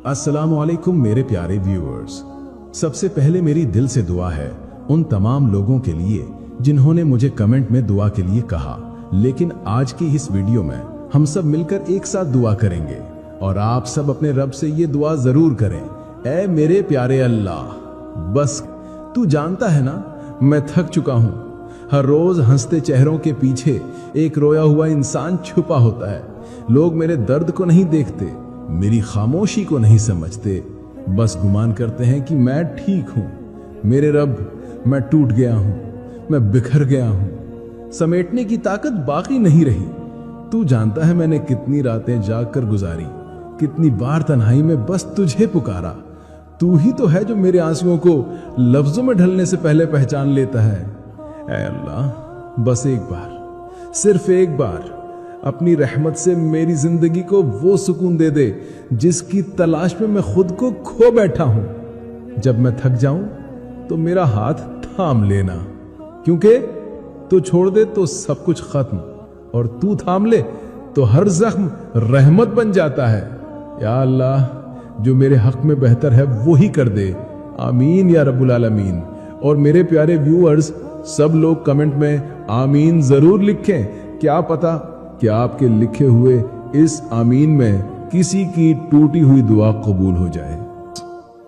अस्सलामु अलैकुम मेरे प्यारे व्यूअर्स। सबसे पहले मेरी दिल से दुआ है उन तमाम लोगों के लिए जिन्होंने मुझे कमेंट में दुआ के लिए कहा, लेकिन आज की इस वीडियो में हम सब मिलकर एक साथ दुआ करेंगे और आप सब अपने रब से ये दुआ जरूर करें, ऐ मेरे प्यारे अल्लाह, बस तू जानता है ना मैं थक चुका हूँ। हर रोज हंसते चेहरों के पीछे एक रोया हुआ इंसान छुपा होता है। लोग मेरे दर्द को नहीं देखते, मेरी खामोशी को नहीं समझते, बस गुमान करते हैं कि मैं ठीक हूँ। मेरे रब, मैं टूट गया हूँ, मैं बिखर गया हूँ, समेटने की ताकत बाकी नहीं रही। तू जानता है मैंने कितनी रातें जाग कर गुजारी, कितनी बार तन्हाई में बस तुझे पुकारा। तू ही तो है जो मेरे आंसुओं को लफ्जों में ढलने से पहले पहचान लेता है। ऐ अल्लाह, बस एक बार, सिर्फ एक बार अपनी रहमत से मेरी जिंदगी को वो सुकून दे दे जिसकी तलाश में मैं खुद को खो बैठा हूं। जब मैं थक जाऊं तो मेरा हाथ थाम लेना, क्योंकि तू छोड़ दे तो सब कुछ खत्म और तू थाम ले तो हर जख्म रहमत बन जाता है। या अल्लाह, जो मेरे हक में बेहतर है वो ही कर दे। आमीन या रब्बुल आलमीन। और मेरे प्यारे व्यूअर्स, सब लोग कमेंट में आमीन जरूर लिखें। क्या पता कि आपके लिखे हुए इस आमीन में किसी की टूटी हुई दुआ कबूल हो जाए।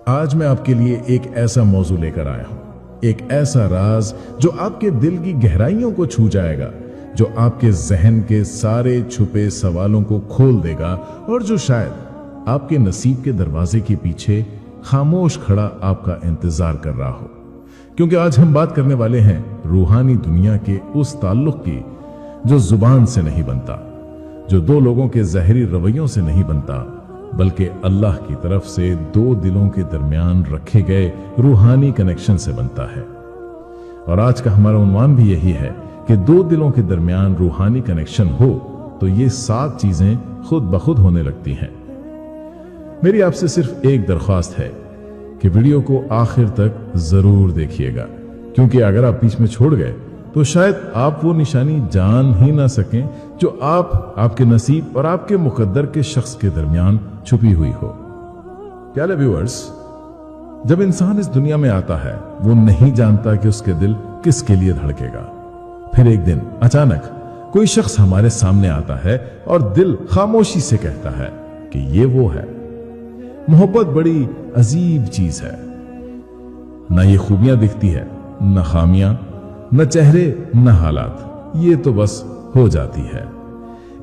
आज मैं आपके लिए एक ऐसा मौजू लेकर आया हूं, एक ऐसा राज जो आपके दिल की गहराइयों को छू जाएगा, जो आपके जहन के सारे छुपे सवालों को खोल देगा और जो शायद आपके नसीब के दरवाजे के पीछे खामोश खड़ा आपका इंतजार कर रहा हो। क्योंकि आज हम बात करने वाले हैं रूहानी दुनिया के उस ताल्लुक की जो जुबान से नहीं बनता, जो दो लोगों के ज़हरी रवैयों से नहीं बनता, बल्कि अल्लाह की तरफ से दो दिलों के दरमियान रखे गए रूहानी कनेक्शन से बनता है। और आज का हमारा उन्वान भी यही है कि दो दिलों के दरमियान रूहानी कनेक्शन हो तो ये 7 चीजें खुद ब खुद होने लगती हैं। मेरी आपसे सिर्फ एक दरख्वास्त है कि वीडियो को आखिर तक जरूर देखिएगा, क्योंकि अगर आप बीच में छोड़ गए तो शायद आप वो निशानी जान ही ना सकें जो आपके नसीब और आपके मुकद्दर के शख्स के दरमियान छुपी हुई हो। प्यारे व्यूअर्स, जब इंसान इस दुनिया में आता है वो नहीं जानता कि उसके दिल किसके लिए धड़केगा। फिर एक दिन अचानक कोई शख्स हमारे सामने आता है और दिल खामोशी से कहता है कि ये वो है। मोहब्बत बड़ी अजीब चीज है, ना ये खूबियां दिखती है, न खामियां, न चेहरे, न हालात, ये तो बस हो जाती है।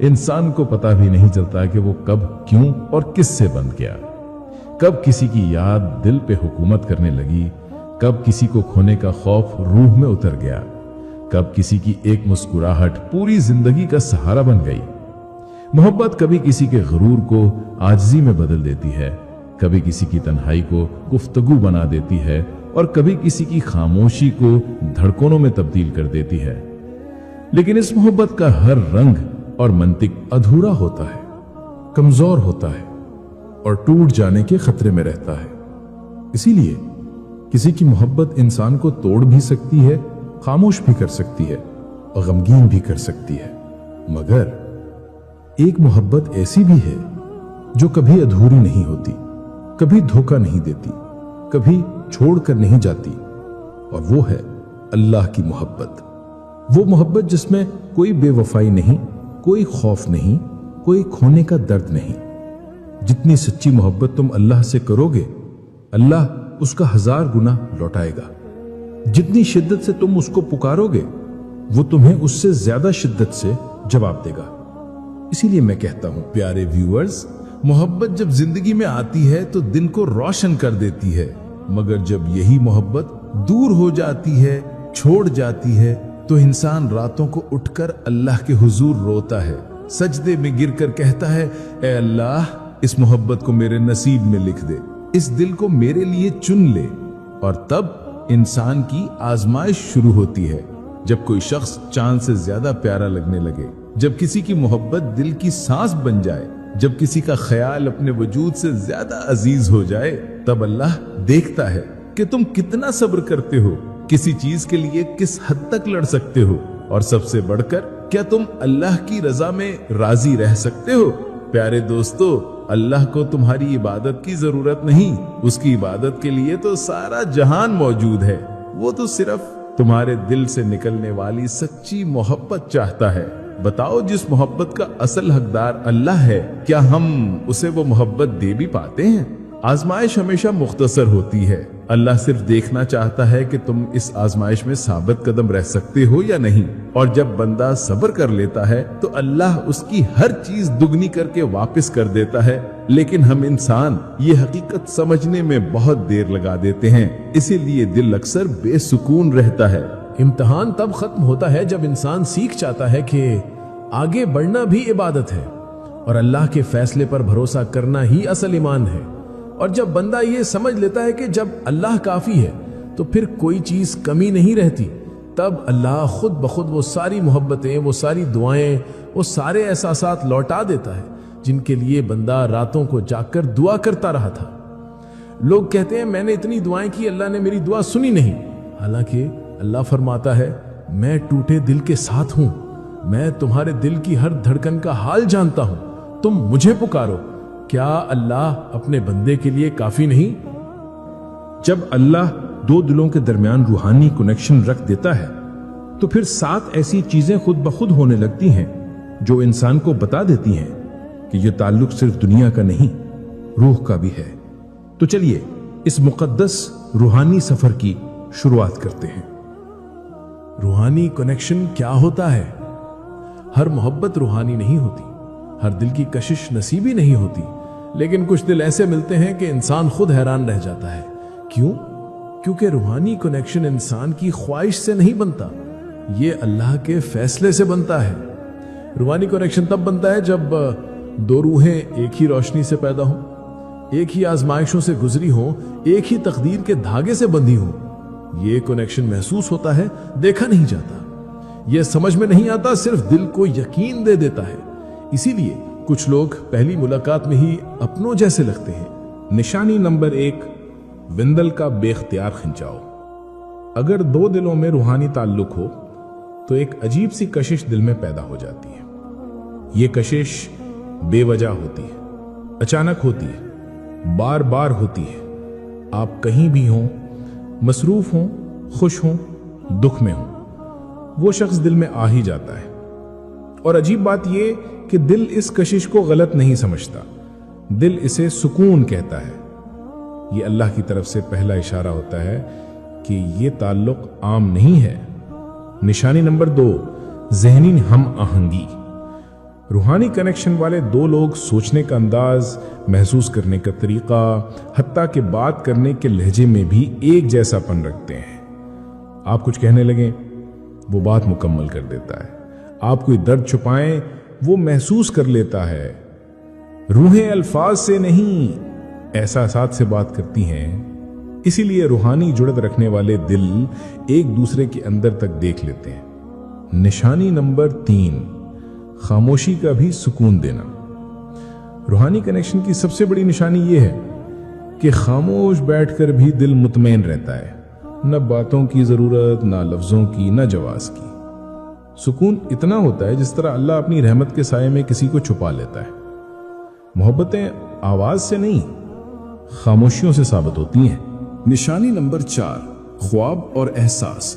इंसान को पता भी नहीं चलता कि वो कब, क्यों और किससे बन गया। कब किसी की याद दिल पे हुकूमत करने लगी, कब किसी को खोने का खौफ रूह में उतर गया, कब किसी की एक मुस्कुराहट पूरी जिंदगी का सहारा बन गई। मोहब्बत कभी किसी के गुरूर को आजिज़ी में बदल देती है, कभी किसी की तन्हाई को गुफ्तगू बना देती है और कभी किसी की खामोशी को धड़कनों में तब्दील कर देती है। लेकिन इस मोहब्बत का हर रंग और मंतिक अधूरा होता है, कमजोर होता है और टूट जाने के खतरे में रहता है। इसीलिए किसी की मोहब्बत इंसान को तोड़ भी सकती है, खामोश भी कर सकती है और गमगीन भी कर सकती है। मगर एक मोहब्बत ऐसी भी है जो कभी अधूरी नहीं होती, कभी धोखा नहीं देती, कभी छोड़कर नहीं जाती, और वो है अल्लाह की मोहब्बत। वो मोहब्बत जिसमें कोई बेवफाई नहीं, कोई खौफ नहीं, कोई खोने का दर्द नहीं। जितनी सच्ची मोहब्बत तुम अल्लाह से करोगे, अल्लाह उसका 1000 गुना लौटाएगा। जितनी शिद्दत से तुम उसको पुकारोगे, वो तुम्हें उससे ज्यादा शिद्दत से जवाब देगा। इसीलिए मैं कहता हूं प्यारे व्यूअर्स, मोहब्बत जब जिंदगी में आती है तो दिन को रोशन कर देती है, मगर जब यही मोहब्बत दूर हो जाती है, छोड़ जाती है, तो इंसान रातों को उठकर अल्लाह के हुजूर रोता है, सजदे में गिरकर कहता है, ऐ अल्लाह, इस मोहब्बत को मेरे नसीब में लिख दे, इस दिल को मेरे लिए चुन ले। और तब इंसान की आजमाइश शुरू होती है, जब कोई शख्स चांद से ज्यादा प्यारा लगने लगे, जब किसी की मोहब्बत दिल की सांस बन जाए, जब किसी का ख्याल अपने वजूद से ज्यादा अजीज हो जाए, तब अल्लाह देखता है कि तुम कितना सब्र करते हो, किसी चीज के लिए किस हद तक लड़ सकते हो, और सबसे बढ़कर क्या तुम अल्लाह की रजा में राजी रह सकते हो। प्यारे दोस्तों, अल्लाह को तुम्हारी इबादत की जरूरत नहीं, उसकी इबादत के लिए तो सारा जहान मौजूद है। वो तो सिर्फ तुम्हारे दिल से निकलने वाली सच्ची मोहब्बत चाहता है। बताओ, जिस मोहब्बत का असल हकदार अल्लाह है, क्या हम उसे वो मोहब्बत दे भी पाते हैं? आजमाइश हमेशा मुख्तसर होती है। अल्लाह सिर्फ देखना चाहता है कि तुम इस आजमाइश में साबित कदम रह सकते हो या नहीं। और जब बंदा सब्र कर लेता है तो अल्लाह उसकी हर चीज दुगनी करके वापस कर देता है। लेकिन हम इंसान ये हकीकत समझने में बहुत देर लगा देते हैं, इसीलिए दिल अक्सर बेसुकून रहता है। इम्तिहान तब खत्म होता है जब इंसान सीख जाता है कि आगे बढ़ना भी इबादत है और अल्लाह के फैसले पर भरोसा करना ही असल ईमान है। और जब बंदा ये समझ लेता है कि जब अल्लाह काफी है तो फिर कोई चीज कमी नहीं रहती, तब अल्लाह खुद ब खुद वो सारी मोहब्बतें, वो सारी दुआएं, वो सारे एहसासात लौटा देता है जिनके लिए बंदा रातों को जागकर दुआ करता रहा था। लोग कहते हैं मैंने इतनी दुआएं की, अल्लाह ने मेरी दुआ सुनी नहीं। हालांकि अल्लाह फरमाता है, मैं टूटे दिल के साथ हूं, मैं तुम्हारे दिल की हर धड़कन का हाल जानता हूं, तुम मुझे पुकारो। क्या अल्लाह अपने बंदे के लिए काफी नहीं? जब अल्लाह दो दिलों के दरमियान रूहानी कनेक्शन रख देता है तो फिर 7 ऐसी चीजें खुद ब खुद होने लगती हैं जो इंसान को बता देती हैं कि यह ताल्लुक सिर्फ दुनिया का नहीं, रूह का भी है। तो चलिए इस मुकद्दस रूहानी सफर की शुरुआत करते हैं। रूहानी कनेक्शन क्या होता है? हर मोहब्बत रूहानी नहीं होती, हर दिल की कशिश नसीबी नहीं होती, लेकिन कुछ दिल ऐसे मिलते हैं कि इंसान खुद हैरान रह जाता है। क्यों? क्योंकि रूहानी कनेक्शन इंसान की ख्वाहिश से नहीं बनता, ये अल्लाह के फैसले से बनता है। रूहानी कनेक्शन तब बनता है जब दो रूहें एक ही रोशनी से पैदा हों, एक ही आजमाइशों से गुजरी हों, एक ही तकदीर के धागे से बंधी हों। ये कनेक्शन महसूस होता है, देखा नहीं जाता। यह समझ में नहीं आता, सिर्फ दिल को यकीन दे देता है। इसीलिए कुछ लोग पहली मुलाकात में ही अपनों जैसे लगते हैं। निशानी नंबर 1, विंदल का बेख्तियार खिंचाव। अगर दो दिलों में रूहानी ताल्लुक हो तो एक अजीब सी कशिश दिल में पैदा हो जाती है। ये कशिश बेवजह होती है, अचानक होती है, बार बार होती है। आप कहीं भी हों, मसरूफ हों, खुश हों, दुख में हों, वो शख्स दिल में आ ही जाता है। और अजीब बात यह कि दिल इस कशिश को गलत नहीं समझता, दिल इसे सुकून कहता है। यह अल्लाह की तरफ से पहला इशारा होता है कि यह ताल्लुक आम नहीं है। निशानी नंबर 2, ज़हनी हम आहंगी। रूहानी कनेक्शन वाले दो लोग सोचने का अंदाज, महसूस करने का तरीका, हत्ता के बात करने के लहजे में भी एक जैसापन रखते हैं। आप कुछ कहने लगें, वो बात मुकम्मल कर देता है। आप कोई दर्द छुपाएं, वो महसूस कर लेता है। रूहें अल्फाज से नहीं, एहसासात से बात करती हैं। इसीलिए रूहानी जुड़त रखने वाले दिल एक दूसरे के अंदर तक देख लेते हैं। निशानी नंबर 3, खामोशी का भी सुकून देना। रूहानी कनेक्शन की सबसे बड़ी निशानी यह है कि खामोश बैठकर भी दिल मुतमईन रहता है। न बातों की जरूरत, न लफ्जों की, न जवाब की। सुकून इतना होता है जिस तरह अल्लाह अपनी रहमत के साये में किसी को छुपा लेता है। मोहब्बतें आवाज से नहीं, खामोशियों से साबित होती हैं। निशानी नंबर 4, ख्वाब और एहसास।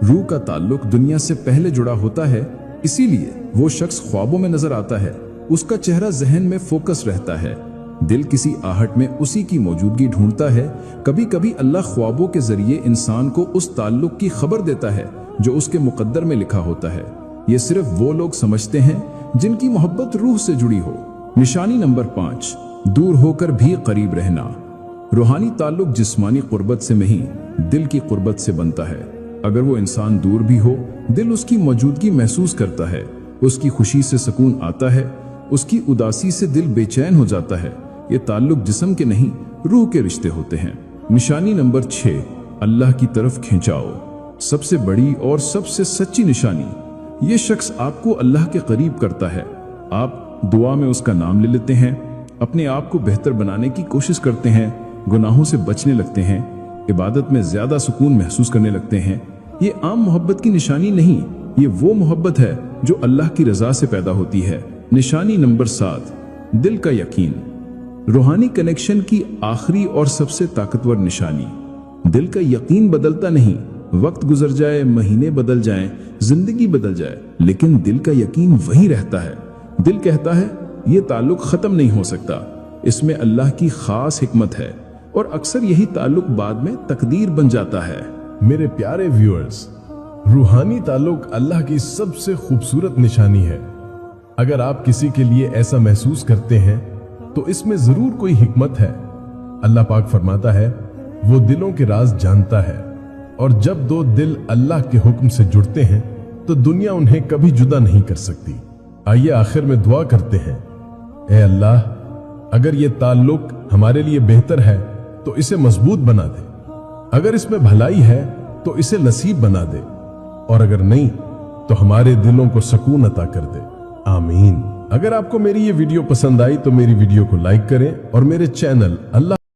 रूह का ताल्लुक दुनिया से पहले जुड़ा होता है, इसीलिए वो शख्स ख्वाबों में नजर आता है, उसका चेहरा जहन में फोकस रहता है, दिल किसी आहट में उसी की मौजूदगी ढूंढता है। कभी कभी अल्लाह ख्वाबों के जरिए इंसान को उस ताल्लुक की खबर देता है जो उसके मुकद्दर में लिखा होता है। ये सिर्फ वो लोग समझते हैं जिनकी मोहब्बत रूह से जुड़ी हो। निशानी नंबर 5, दूर होकर भी करीब रहना। रूहानी ताल्लुक जिस्मानी कुर्बत से नहीं, दिल की कुर्बत से बनता है। अगर वो इंसान दूर भी हो, दिल उसकी मौजूदगी महसूस करता है, उसकी खुशी से सुकून आता है, उसकी उदासी से दिल बेचैन हो जाता है। ये ताल्लुक जिस्म के नहीं, रूह के रिश्ते होते हैं। निशानी नंबर 6, अल्लाह की तरफ खिंचाओ। सबसे बड़ी और सबसे सच्ची निशानी, ये शख्स आपको अल्लाह के करीब करता है। आप दुआ में उसका नाम ले लेते हैं, अपने आप को बेहतर बनाने की कोशिश करते हैं, गुनाहों से बचने लगते हैं, इबादत में ज्यादा सुकून महसूस करने लगते हैं। ये आम मोहब्बत की निशानी नहीं, ये वो मोहब्बत है जो अल्लाह की रजा से पैदा होती है। निशानी नंबर 7, दिल का यकीन। रूहानी कनेक्शन की आखिरी और सबसे ताकतवर निशानी, दिल का यकीन बदलता नहीं। वक्त गुजर जाए, महीने बदल जाएं, जिंदगी बदल जाए, लेकिन दिल का यकीन वही रहता है। दिल कहता है ये ताल्लुक खत्म नहीं हो सकता, इसमें अल्लाह की खास हिकमत है, और अक्सर यही ताल्लुक बाद में तकदीर बन जाता है। मेरे प्यारे व्यूअर्स, रूहानी ताल्लुक अल्लाह की सबसे खूबसूरत निशानी है। अगर आप किसी के लिए ऐसा महसूस करते हैं तो इसमें जरूर कोई हिकमत है। अल्लाह पाक फरमाता है वो दिलों के राज जानता है, और जब दो दिल अल्लाह के हुक्म से जुड़ते हैं तो दुनिया उन्हें कभी जुदा नहीं कर सकती। आइए आखिर में दुआ करते हैं, ए अल्लाह, अगर ये ताल्लुक हमारे लिए बेहतर है तो इसे मजबूत बना दे, अगर इसमें भलाई है तो इसे नसीब बना दे, और अगर नहीं तो हमारे दिलों को सुकून अता कर दे। आमीन। अगर आपको मेरी ये वीडियो पसंद आई तो मेरी वीडियो को लाइक करें और मेरे चैनल अल्लाह